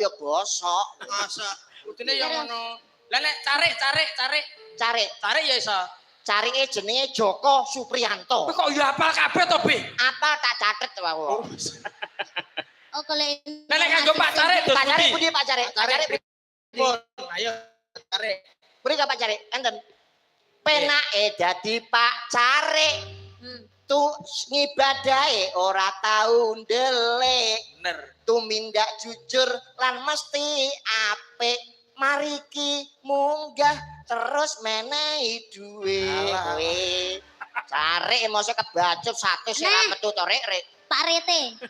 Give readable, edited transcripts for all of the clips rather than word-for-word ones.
ya gosok. Masa kudune ya ngono. Lah nek carik ya iso. Carike jenenge Joko Supriyanto. Kok ya apal kabeh to, Bi? Apal tak catet wae. Oh, kalau Lah nek kanggo Pak Carik dos Pak Carik pundi Pak Carik? Pak Carik pun. Ayo Carik. pundi Pak Carik? Enten. Penake dadi Pak Carik. Tu ngibadahe ora tau ndelik. Bener. Tumindak jujur lan mesti apik. Mariki munggah terus menehi duwe kowe. Carik mosok kebacut 100 sing ra metu to rek. Pak Rete.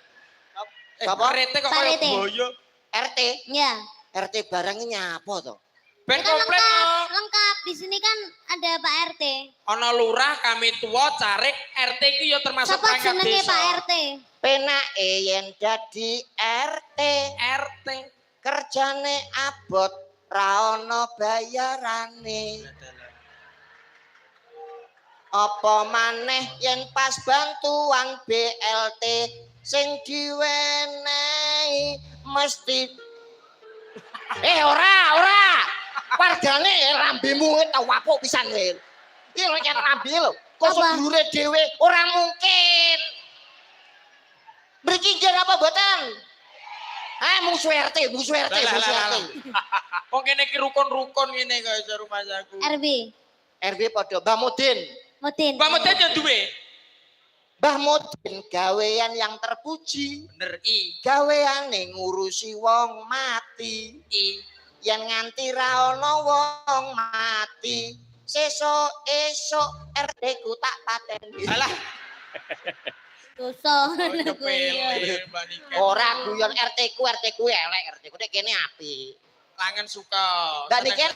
Sapa? Rete kok Pak kaya Rete. boyo. RT. Ya. RT barangnya nyapa to? Ben Kan komplit lengkap, no. lengkap. Di sini kan ada Pak RT. Ana lurah, kami tua, Carik, RT iki ya termasuk Siapa perangkat jenenge desa. Pak RT? Penake yen dadi RT. RT. Kerjane abot ra ono bayarane. Apa maneh yen pas bantuan BLT sing diwenehi mesti ora. Wargane lambemu tau apuk pisan kowe. Iki lho yen lambe lho. Kosok dhuwure dhewe ora mungkin. Mriki nggih apa mboten? Musuh RT. Kok kene iki rukun-rukun ngene kok iso rumah saku. RB padha Mbah Mudin. Mbak Mudin ya duwe. Mbah Mudin gawean yang terpuji. Bener I. Gaweane ngurusi wong mati. Yen nganti ra ono wong mati, sesuk-esuk RT ku tak pateni. Alah. dosa. Ora guyon RT ku elek, RT ku nek kene apik. Langen suka. Mbak Niken.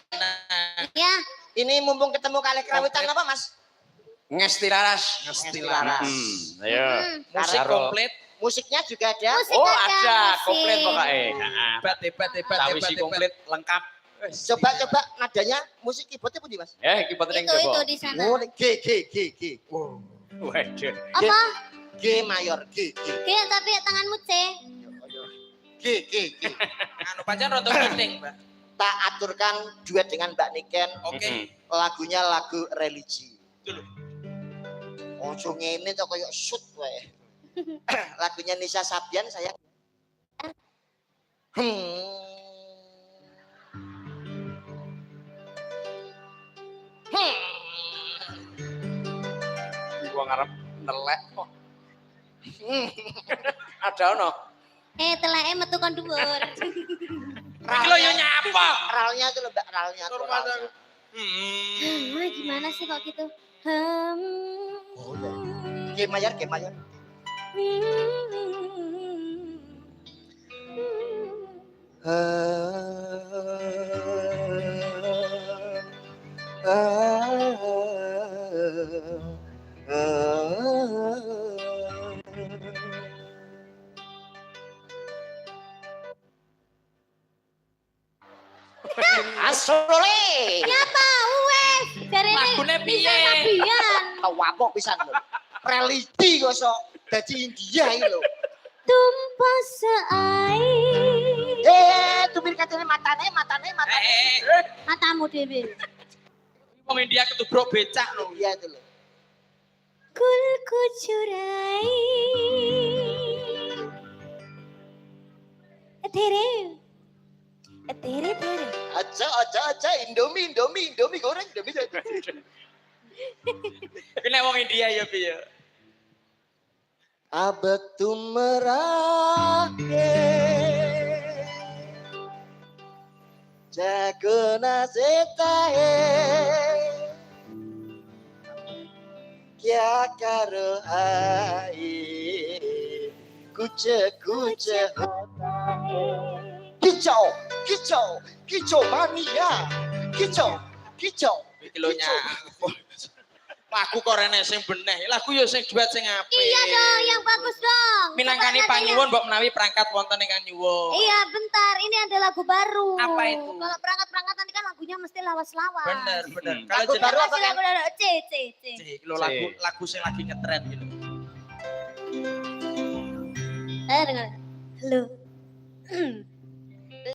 Ya. Ini mumpung ketemu kali kerawitan apa, Mas? Ngesti Laras. Ayo. Musik komplit. Musiknya juga ada. Ada komplit pokoknya. Hebat. Sawisi komplit lengkap. Coba nadanya musik keyboardnya pundi, Mas? Keyboardnya yang Itu di sana. Oh, G. Waduh. Apa? G mayor, G. Tapi tanganmu C. G. Anu pancen rada penting, Mbak. Tak aturkan duet dengan Mbak Niken. Oke. Lagunya lagu religi. Dulu. Ojo ngene to koyo shoot wae. Lagunya Nisa Sabian sayang. Gua ngarep nelek kok. Ada ono. Teleke metu kon dhuwur. Iki lho yo nyapa. Ralnya itu lho Mbak, ralnya. Gimana sih kok gitu? G mayor. Asole. Nyapa wes. Jarene Lagune piye? Sabian. Tawapok pisan lho. Religi kok sok dadi India iki lho. Tumpah seair. Tubir katene matane. Matamu dhewe. Wong India ketubruk becak lho. Iya itu lho. Kulku curai. Tere. Aja Indomie goreng Indomie. Iki nek wong India ya piye? Abetu merake Jagona setae Kya karo hai Kuce Kicau mania Kicau Iki lho lagu kok rene sing beneh. Lagu yo sing duet sing apik. Iya dong, yang bagus dong. Minangkani panyuwun mbok menawi perangkat wonten ing nyuwun. Iya, bentar. Ini ada lagu baru. Apa itu? Kalau perangkat nanti kan lagunya mesti lawas-lawas. Bener. Lagu baru apa kan? C. Lho lagu sing lagi ngetren gitu. Dengar. Halo.